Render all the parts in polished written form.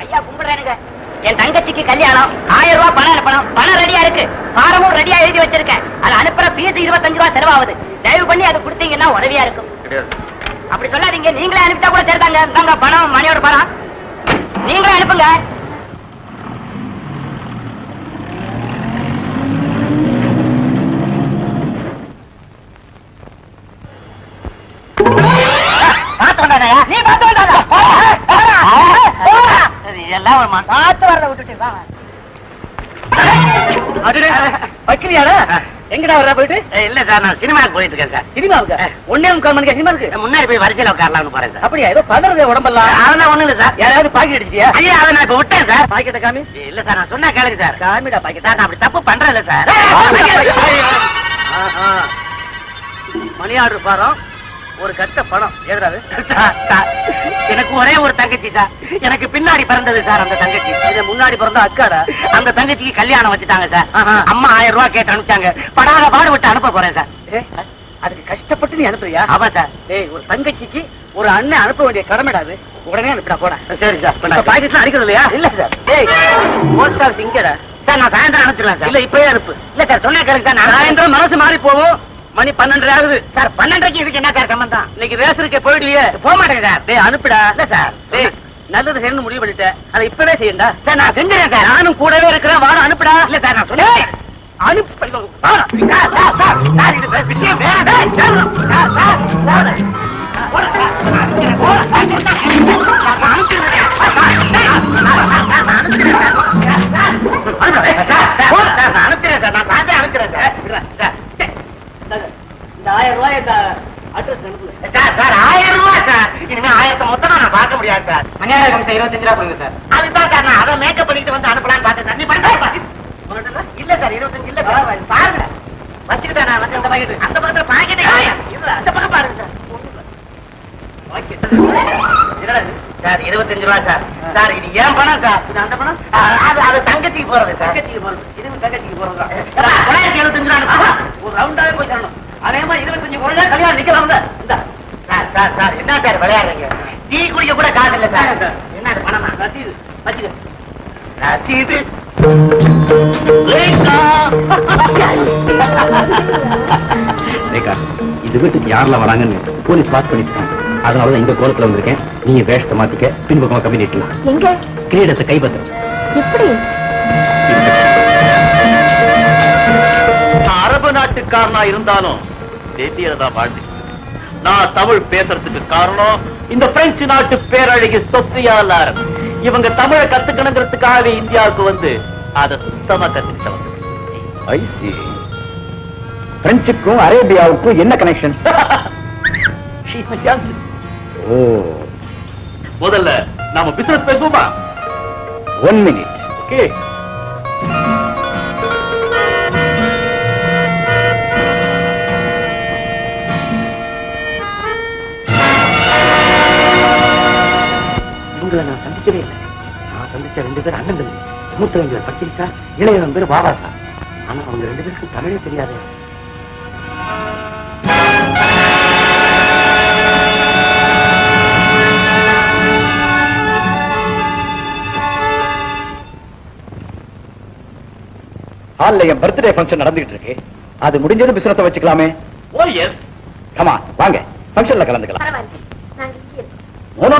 ஐயா கும்பிடுறானுங்க. என் தங்கச்சிக்கு கல்யாணம், 1000 ரூபாய் பணம் அனுப்பணும். பணம் ரெடியா இருக்கு, பாரமும் ரெடியா எழுதி வச்சிருக்கேன். அது அனுப்புற பீஸ் 25 ரூபாய் செலவாகுது. தயவு பண்ணி அதை கொடுத்தீங்கன்னா உதவியா இருக்கும். அப்படி சொல்லாதீங்க, நீங்களே அனுப்பிட்டா கூட சரிதாங்க. தாங்க பணம், மணியோட பணம் நீங்களே அனுப்புங்க. நீ பார்த்து எங்கடா வர்ற போயிட்டு? இல்ல சார், நான் சினிமாவுக்கு போயிட்டு இருக்கேன் சார். சினிமாவுக்கு? 1:45 மணிக்கு சினிமா இருக்கு. முன்னாடி போய் வரிசையில உட்காரலாம்னு போறேன் சார். அப்படியா? ஏதோ பதறது உடம்பெல்லாம். அதெல்லாம் ஒண்ணு இல்ல சார். யாராவது பாக்கெட் அடிச்சியா? ஐயா, அதை நான் இப்ப விட்டேன் சார். பாக்கெட்ட காமி. இல்ல சார், நான் சொன்னா கேளுங்க சார். காமிடா பாக்கெட். நான் அப்படி தப்பு பண்றேன் இல்ல சார். மணி ஆர்டர் பாரம், ஒரு கட்ட பணம் எழுதாது. எனக்கு ஒரே ஒரு தங்கச்சி சார். எனக்கு பின்னாடி பிறந்தது சார் அந்த தங்கச்சி. முன்னாடி பிறந்த அக்காடா. அந்த தங்கச்சிக்கு கல்யாணம் வச்சுட்டாங்க சார். அம்மா 1000 ரூபாய் கேட்டு அனுப்பிச்சாங்க. படாத பாடுபட்டு அனுப்ப போறேன் சார். அதுக்கு கஷ்டப்பட்டு நீ அனுப்புறியா? ஆமா சார். ஒரு தங்கச்சிக்கு ஒரு அண்ணன் அனுப்ப வேண்டிய கடமைடாது. உடனே அனுப்பிடா போட. சரி சார். பாக்கெட்லாம் அடிக்கிறது இல்லையா? இல்ல சார். போஸ்ட் ஆஃபீஸ் இங்கடா சார். நான் சாயந்தரம் அனுப்பிச்சிடலாம் சார். இல்ல இப்பயே அனுப்பு. இல்ல சார், சொன்னா கேளுங்க சார். சாயந்தரம் மனசு மாறி போவோம். மணி 12 ஆகுது சார். 12:30 இதுக்கு என்ன சார் சம்பந்தம்? இன்னைக்கு ரேசருக்கு போயிடலையே. போக மாட்டேங்க சார். டேய் அனுப்பிடா. இல்ல சார், டேய் நல்லது செய்யணும் முடிவு பண்ணிட்டேன். அதை இப்பவே செய்யண்டா சார். நான் செஞ்சேன் சார். நானும் கூடவே இருக்கிறேன். வாரம் அனுப்பிடா. இல்ல சார், நான் சொன்னேன் அனுப்பி. விஷயம் அனுப்பிக்கிறேன் சார். நான் சாயந்தரம் அனுப்பிக்கிறேன் சார். இந்த 1000 ரூபாய் அட்ரஸ் அனுப்புங்க சார். சார் 1000 ரூபாய் சார். இனிமே 1000 மொத்தமா நான் பார்க்க முடியாது சார். மணியாரம் 25 ரூபா கொடுங்க சார். அதுதான் சார், நான் அதை மேக்கப் பண்ணிட்டு வந்து அனுப்பலான்னு பார்த்தேன் சார். நீ பண்ண இல்ல சார், 25 இல்ல சார். பாருங்க வச்சுக்கிட்டேன் நான் வந்து அந்த பாக்கெட். அந்த பக்கத்துல பாக்கெட்டே அந்த பக்கம் பாருங்க சார். சார் 25 ரூபா சார். சார் இது ஏன் பணம் சார்? இது அந்த பணம் அது தங்கச்சிக்கு போறது சார். தங்கச்சிக்கு போறது. இது தங்கச்சிக்கு போறது. 975 ரூபா ஒரு ரவுண்டாவே போய் தரணும். அதே மாதிரி 25 குறைஞ்சா கல்யாணம் நிக்கலாம். சார் சார் சார் என்ன சார் விளையாடுறீங்க? டீ குடிக்க கூட காசு இல்ல சார். என்ன பணம்? ரசீது வச்சுக்க. ரசீது இது வீட்டுக்கு யாரெல்லாம் வராங்கன்னு போலீஸ் பாஸ் பண்ணிருக்காங்க. அதனாலதான் இந்த கோலத்துல வந்திருக்கேன். நீங்க வேஷத்தை மாத்திக்க, பின்பக்கமா கம்மி நீட்டலாம். எங்க கிரீடத்தை கைப்பற்ற எப்படி? அரபு நாட்டுக்காரனா இருந்தாலும் தேசியதான் வாழ்ந்து நான் தமிழ் பேசுறதுக்கு காரணம் இந்த பிரெஞ்சு நாட்டு பேரழகி சொஃபியா லாரன். இவங்க தமிழை கத்துக்கணுங்கிறதுக்காக இந்தியாவுக்கு வந்து அதை சுத்தமா கத்துக்கிட்ட வந்து. பிரெஞ்சுக்கும் அரேபியாவுக்கும் என்ன கனெக்ஷன்? முதல்ல நாம பிசினஸ் பேசுவோமா? 1 minute. ஓகே. உங்களை நான் சந்திக்கவே இல்லை. நான் சந்திச்ச 2 பேர் அண்ணன் தம்பி. மூத்தவங்க பேர் பச்சை சார், இளையவன் பேர் பாபா சார். ஆனா அவங்க 2 பேருக்கும் தமிழே தெரியாது. ஹால்ல என் பர்த்டே ஃபங்க்ஷன் நடந்துகிட்டு இருக்கு. அது முடிஞ்சது பிசினஸ் வச்சுக்கலாமே. ஓ எஸ், கம் ஆன் வாங்க ஃபங்க்ஷன்ல கலந்துக்கலாம்.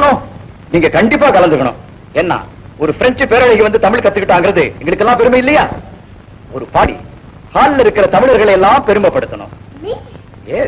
நோ, நீங்க கண்டிப்பா கலந்துக்கணும். என்ன, ஒரு பிரெஞ்சு பேரழகி வந்து தமிழ் கத்துக்கிட்டாங்கிறது எங்களுக்கு எல்லாம் பெருமை இல்லையா? ஒரு பாடி ஹால்ல இருக்கிற தமிழர்களை எல்லாம் பெருமைப்படுத்தணும். ஏ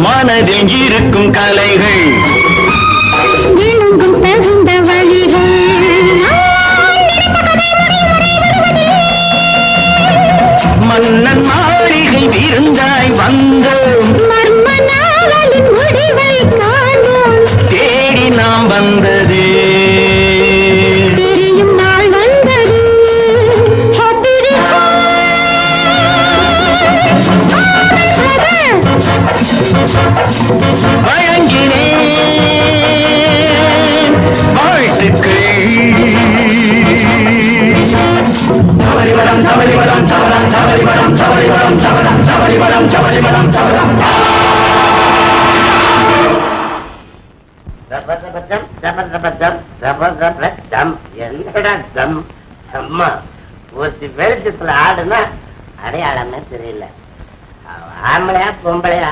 மனதில் இருக்கும் கலைகள் விழுங்கும் தகுந்த வழிகள் மன்னன் மாளிகை விருந்தாய் வந்தோம் மர்ம நாவலின் முடிவை காணோம் தேடி நாம் வந்தது தெரியும் நாள் வந்தது வழங்கினேன் வாழ்த்துக்கள் என்னடா தம் அம்மா ஒரு வெளிச்சத்துல ஆடுனா அடையாளமே தெரியல ஆம்பளையா பொம்பளையா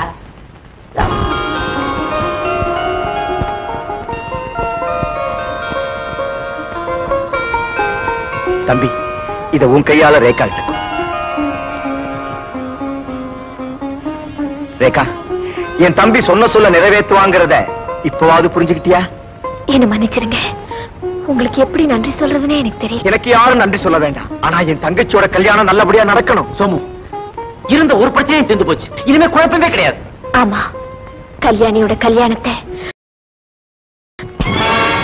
தம்பி இத உன் கையால ரேகாட்ட ரேகா என் தம்பி சொன்ன சொல்ல நிறைவேற்றுவாங்கிறத இப்பவாவது புரிஞ்சுக்கிட்டியா? என்ன மன்னிச்சிருங்க, உங்களுக்கு எப்படி நன்றி சொல்றதுன்னு எனக்கு தெரியும். எனக்கு யாரும் நன்றி சொல்ல வேண்டாம், ஆனா என் தங்கச்சியோட கல்யாணம் நல்லபடியா நடக்கணும். சோமு, இருந்த ஒரு பிரச்சனையும் தீர்ந்து போச்சு, இனிமே குழப்பமே கிடையாது. ஆமா, கல்யாணியோட கல்யாணத்தை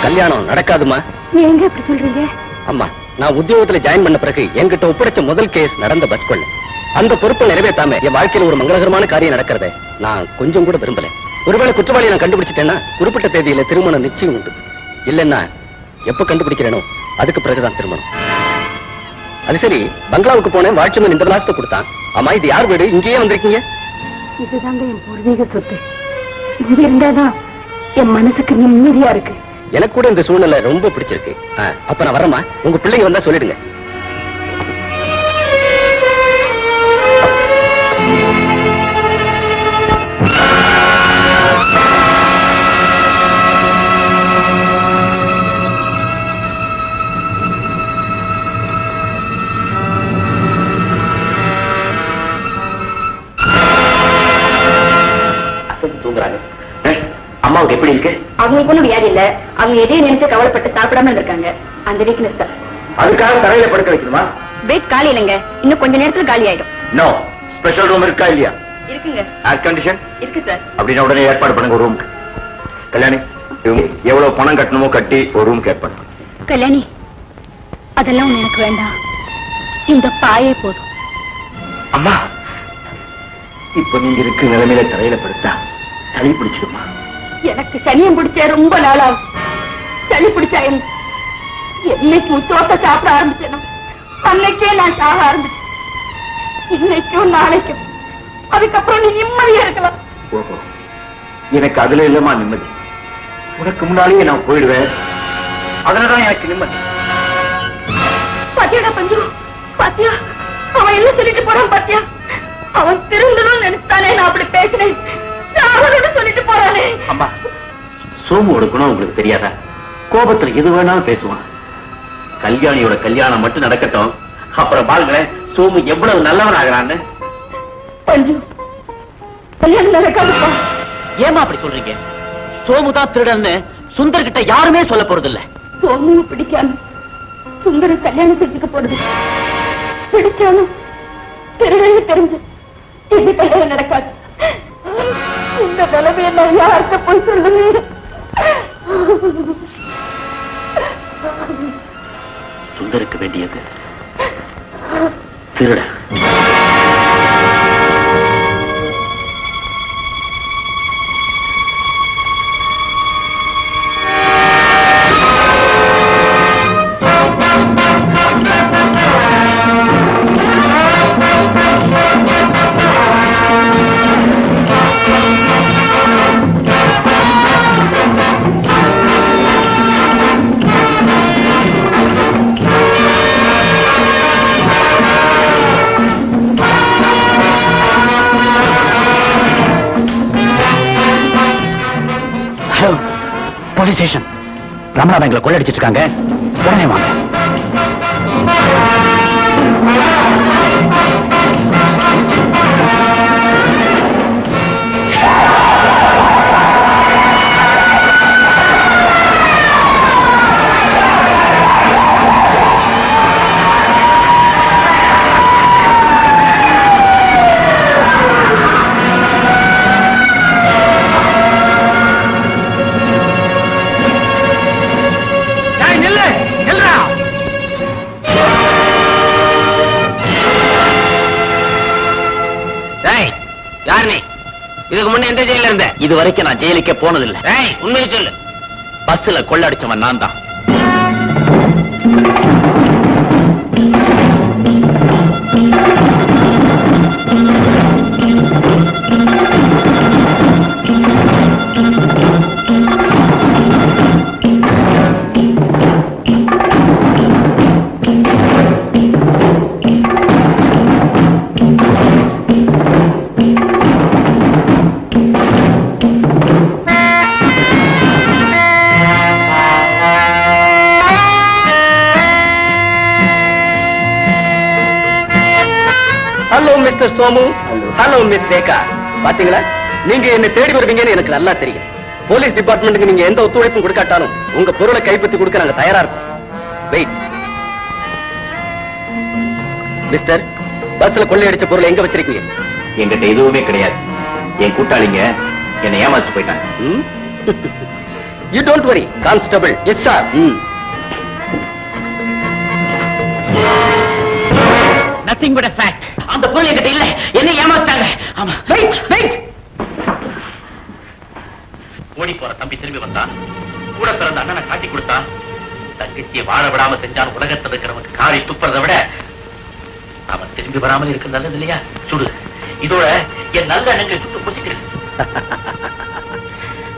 கல்யாணம் நடக்காதுமா. எங்க அப்படி சொல்றீங்க? அம்மா, நான் உத்தியோகத்துல ஜாயின் பண்ண பிறகு என்கிட்ட ஒப்படைச்ச முதல் கேஸ் நடந்த பஸ் கொள்ள. அந்த பொறுப்பை நிறைவேற்றாம என் வாழ்க்கையில் ஒரு மங்களகரமான காரியம் நடக்கிறத நான் கொஞ்சம் கூட விரும்பல. ஒருவேளை குற்றவாளியை நான் கண்டுபிடிச்சிட்டேன்னா குறிப்பிட்ட தேதியில திருமணம் நிச்சயம் உண்டு. இல்லைன்னா எப்ப கண்டுபிடிக்கிறேனோ அதுக்கு பிறகுதான் திருமணம். அது சரி, பங்களாவுக்கு போனேன், வாட்ச்மேன் இந்த விலாசத்தை கொடுத்தான். ஆமா, இது யார் வீடு? இங்கேயே வந்திருக்கீங்க? இதுதாங்க என் பூர்வீக சொத்து. இங்க இருந்தாதான் என் மனசுக்கு நிம்மதியா இருக்கு. எனக்கு கூட இந்த சூழ்நிலை ரொம்ப பிடிச்சிருக்கு. அப்ப நான் வரமா, உங்க பிள்ளைங்க வந்தா சொல்லிடுங்க. தூங்குறாங்க. அம்மாவுக்கு எப்படி இருக்கு? அவங்களுக்கு ஒண்ணும் வியாதி இல்ல. அவங்க எதையும் நினைச்சு கவலைப்பட்டு சாப்பிடாம இருந்திருக்காங்க. அந்த வீக்னஸ் தான். அதுக்காக தரையில படுக்க வைக்கணுமா? பெட் காலி இல்லைங்க, இன்னும் கொஞ்ச நேரத்துல காலி ஆயிடும். நோ, ஸ்பெஷல் ரூம் இருக்கா இல்லையா? இருக்குங்க. ஏர் கண்டிஷன் இருக்கு சார். அப்படின்னா உடனே ஏற்பாடு பண்ணுங்க ஒரு ரூமுக்கு. கல்யாணி, இவங்க எவ்வளவு பணம் கட்டணுமோ கட்டி ஒரு ரூமுக்கு ஏற்பாடு பண்ணுங்க. கல்யாணி, அதெல்லாம் எனக்கு வேண்டாம், இந்த பாயே போதும். அம்மா, இப்ப நீங்க இருக்க நிலைமையில தரையில படுத்தா சளி பிடிச்சிருமா? எனக்கு சனியம் பிடிச்ச ரொம்ப நாளாகும். சளி பிடிச்சா என்னைக்கு சோத்த சாப்பிட ஆரம்பிச்சேனோ அன்னைக்கே நான் சாக ஆரம்பிச்சேன். இன்னைக்கும் நாளைக்கும். அதுக்கப்புறம் நீ நிம்மதியா இருக்கலாம். ஓஹோ, எனக்கு அதுல இல்லமா நிம்மதி. உனக்கு முன்னாலேயே நான் போயிடுவேன், அதுலதான் எனக்கு நிம்மதி. பாத்தியாடா பஞ்சு, பாத்தியா அவன் என்ன சொல்லிட்டு போறான் பாத்தியா? அவன் திருந்தணும்னு நினைச்சானே நான் அப்படி பேசினேன். அவனோட சொல்லிட்டு போறானே. அம்மா, சோமுவோட குணம் உங்களுக்கு தெரியாதா? கோபத்துல எது வேணாலும் பேசுவான். கல்யாணியோட கல்யாணம் மட்டும் நடக்கட்டும், அப்புறம் பாருங்களேன் சோமு எவ்வளவு நல்லவன் ஆகிறான்னு. பஞ்சு, கல்யாணம் நடக்காதுப்பா. ஏமா அப்படி சொல்றீங்க? சோமுதான் திருடன்னு சுந்தர் கிட்ட யாருமே சொல்ல போறது இல்ல. சோமுவை பிடிக்காம சுந்தர கல்யாணம் செஞ்சுக்க போறது. பிடிச்சாலும் திருடன்னு தெரிஞ்சு இந்த கல்யாணம் நடக்காது. இந்த நிலைமையை நான் யார்கிட்ட போய் சொல்லுவேன்? சுந்தருக்கு வேண்டியது திருட. Police station. ரமணா பேங்க்ல கொள்ளடிச்சிட்டு இருக்காங்க. உடனே வாங்க. இதுக்கு முன்ன எந்த ஜெயில இருந்த? இது வரைக்கும் நான் ஜெயிலுக்கே போனதில்லை. உண்மையை சொல்லு. பஸ்ல கொள்ளடிச்சவன் நான் தான். Hello mister Somu. Hello miss Rekha. பாத்தீங்களா, நீங்க என்ன தேடி வருவீங்கன்னு எனக்கு நல்லா தெரியும். போலீஸ் டிபார்ட்மெண்ட்டுக்கு நீங்க எந்த ஒத்துழைப்பும் கொடுக்காட்டாலும் உங்க பொருளை கைப்பற்றி கொடுக்க நாங்க தயாரா இருக்கோம். வெயிட் மிஸ்டர், பஸ்ல கொள்ளையடிச்ச பொருளை எங்க வச்சிருக்கீங்க? என்கிட்ட எதுவுமே கிடையாது. என் கூட்டாளிங்க என்னை ஏமாத்து போயிட்டாங்க. You don't worry constable. Yes sir. Nothing but a fact. அந்த பொருள் என்கிட்ட இல்ல. என்ன ஏமாத்தாங்க. ஆமா. Wait wait. ஓடி போற தம்பி திரும்பி வந்தான். கூட பிறந்த அண்ணனை காட்டி கொடுத்தான். தங்கச்சியை வாழ விடாம செஞ்சான். உலகத்தில் இருக்கிறவனுக்கு காரி துப்புறதை விட அவன் திரும்பி வராமல் இருக்க நல்லது இல்லையா? சுடு. இதோட என் நல்ல எண்ணங்களை சுட்டு புசிக்கிறது.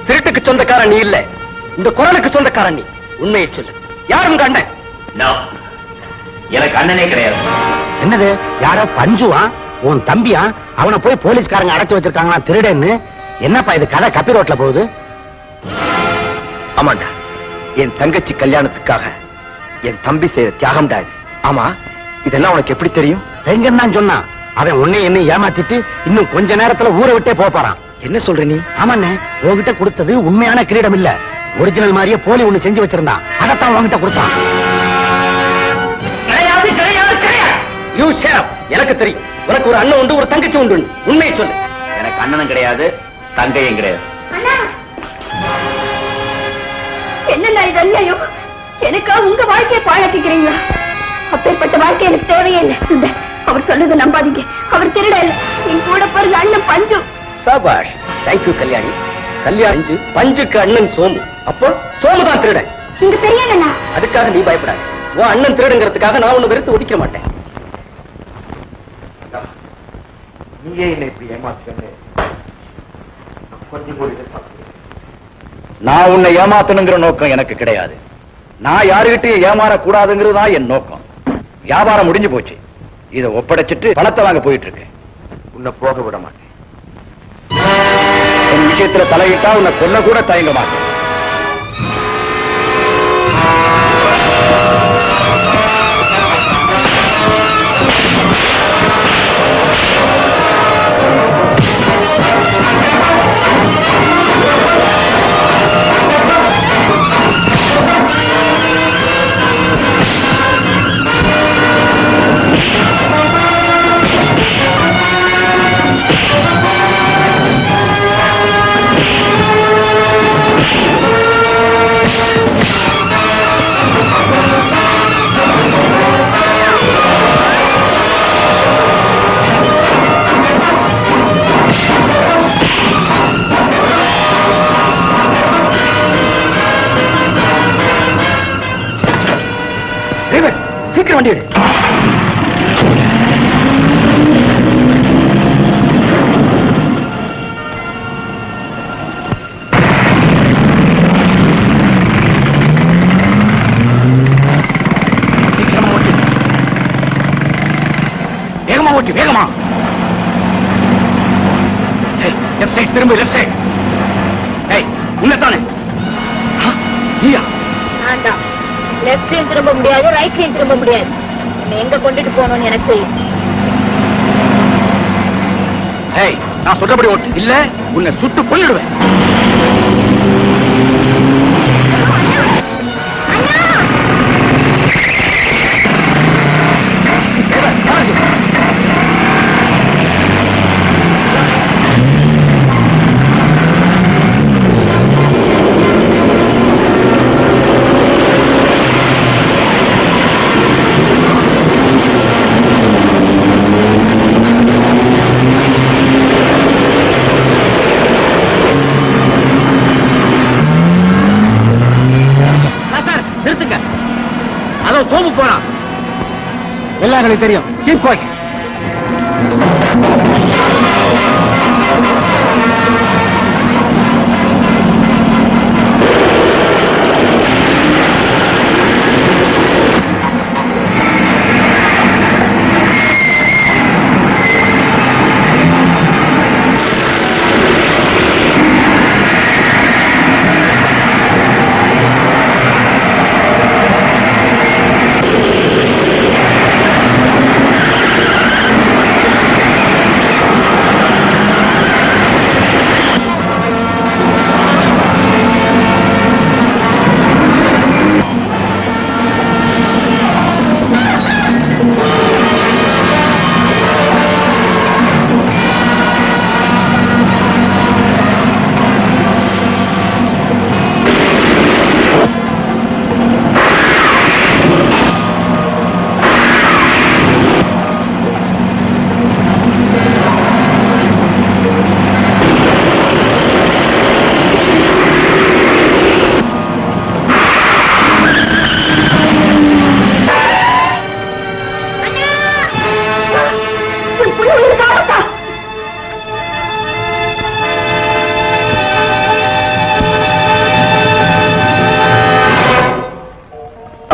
திருட்டுக்கு சொந்தக்காரன் நீ இல்ல, இந்த குரலுக்கு சொந்தக்காரன் நீ. உண்மையை சொல்லு. யார் உங்க அண்ணன்? எனக்கு அண்ணனே கிடையாது. என்னது? யாரோ பஞ்சுவா உன் தம்பியா? அவனை போய் போலீஸ்காரங்க அடைச்சு வச்சிருக்காங்களா திருடன்னு? என்னப்பா இது கதை கப்பி ரோட்ல போகுது? ஆமாண்டா, என் தங்கச்சி கல்யாணத்துக்காக என் தம்பி செய்த தியாகம்டா இது. ஆமா, இதெல்லாம் உனக்கு எப்படி தெரியும்? எங்கன்னு தான் சொன்னான். அவன் உன்னை என்ன ஏமாத்திட்டு இன்னும் கொஞ்ச நேரத்துல ஊரை விட்டே போறான். என்ன சொல்ற நீ? ஆமாண்ணே, உன்கிட்ட கொடுத்தது உண்மையான கிரீடம் இல்ல, ஒரிஜினல் மாதிரியே போலி ஒண்ணு செஞ்சு வச்சிருந்தான். அதைத்தான் உன்கிட்ட கொடுத்தான். கிடையாது கிடையாது கிடையாது. You shut up. எனக்கு தெரியும் உனக்கு ஒரு அண்ணன் உண்டு, ஒரு தங்கச்சி உண்டு. உண்மையை சொல்லு. எனக்கு அண்ணனும் கிடையாது, தங்கையும் கிடையாது. என்னண்ணா இது அநியாயம்? எனக்கா உங்க வாழ்க்கையை பாழாக்கிக்கிறீங்களா? அப்பேற்பட்ட வாழ்க்கை எனக்கு தேவையே இல்லை. அவர் சொல்றது நம்பாதீங்க. அவர் திருட இல்ல, என் கூட பிறந்த அண்ணன் பஞ்சு. சபாஷ். தேங்க்யூ கல்யாணி. கல்யாணி பஞ்சுக்கு அண்ணன் சோமு. அப்போ சோமு தான் திருட. இங்க தெரியலண்ணா. அதுக்காக நீ பயப்படாது. உன் அண்ணன் திருடுங்கிறதுக்காக நான் உன்னை வெறுத்து ஒதுக்க மாட்டேன். நீயே என்னை இப்படி ஏமாத்துறேன். நான் உன்னை ஏமாத்தணுங்கிற நோக்கம் எனக்கு கிடையாது. நான் யாருகிட்டையும் ஏமாறக்கூடாதுங்கிறது தான் என் நோக்கம். வியாபாரம் முடிஞ்சு போச்சு. இதை ஒப்படைச்சிட்டு பணத்தை வாங்க போயிட்டு இருக்கேன். உன்னை போக விட மாட்டேன். என் விஷயத்துல தலையிட்டா உன்னை கொல்ல கூட தயங்க மாட்டேன். சீக்கிரம் வண்டி எடு. வேகமா ஓட்டி, வேகமா. லெஃப்ட் சைட் திரும்ப, லெஃப்ட் சைட். உள்ளதானே லெஃப்ட்லயும் திரும்ப முடியாது, ரைட்லயும் திரும்ப முடியாது. எங்க கொண்டுட்டு போகணும்னு எனக்கு தெரியும். நான் சொல்றபடி ஓட்டு, இல்ல உன்னை சுட்டு கொன்னுடுவேன். சோமு போறான். எல்லாருக்கும் தெரியும். Keep quiet.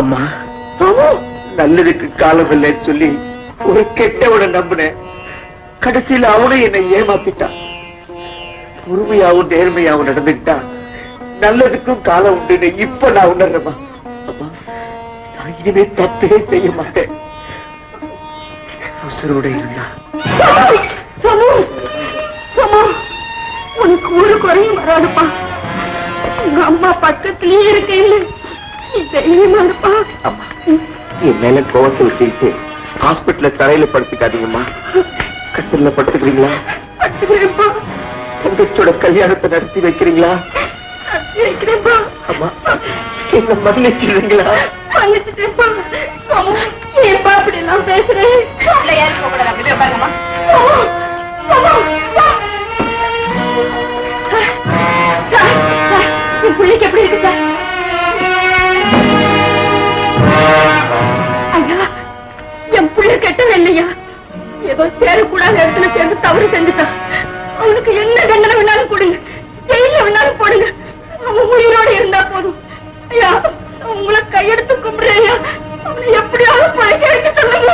அம்மா, நல்லதுக்கு காலம் இல்லைன்னு சொல்லி ஒரு கெட்டவனை நம்பினேன். கடைசியில் அவனும் என்னை ஏமாத்திட்டான். பொறுமையாவும் நேர்மையாவும் நடந்துக்கிட்டா நல்லதுக்கும் காலம் உண்டு. இப்ப நான் உணர்றேம்மா. அம்மா, நான் இனிமே தப்பே செய்ய மாட்டேன். உசுரோட இருந்தா உனக்கு ஒரு குறையும் வராதுப்பா. உங்க அம்மா பக்கத்திலேயே இருக்கையில தைரியமா இருப்பா. அம்மா, என் மேல கோவத்தை வச்சுக்கிட்டு ஹாஸ்பிட்டல்ல தரையில படுத்துக்காதீங்கம்மா. கட்டில படுத்துக்கிறீங்களா? படுத்துக்கிறேன்ப்பா. தங்கச்சியோட கல்யாணத்தை நடத்தி வைக்கிறீங்களா? வைக்கிறேன்ப்பா. அம்மா, என்ன மன்னிச்சிடுறீங்களா? மன்னிச்சுட்டேன்ப்பா. ஏன்பா அப்படி எல்லாம் பேசுறேன்? என் பிள்ளைக்கு எப்படி இருக்கு சார்? ஐயா, என் பிள்ளை கெட்டது இல்லையா? ஏதோ சேரக்கூடாத இடத்துல சேர்ந்து தவறு செஞ்சுட்டான். அவனுக்கு என்ன தண்டனை வேணாலும் கொடுங்க, ஜெயில வேணாலும் போடுங்க. அவன் உயிரோடு இருந்தா போதும். ஐயா, உங்களை கையெடுத்து கும்பிடுறேன். அவனை எப்படியாவது பழைக்க வைக்க சொல்லுங்க.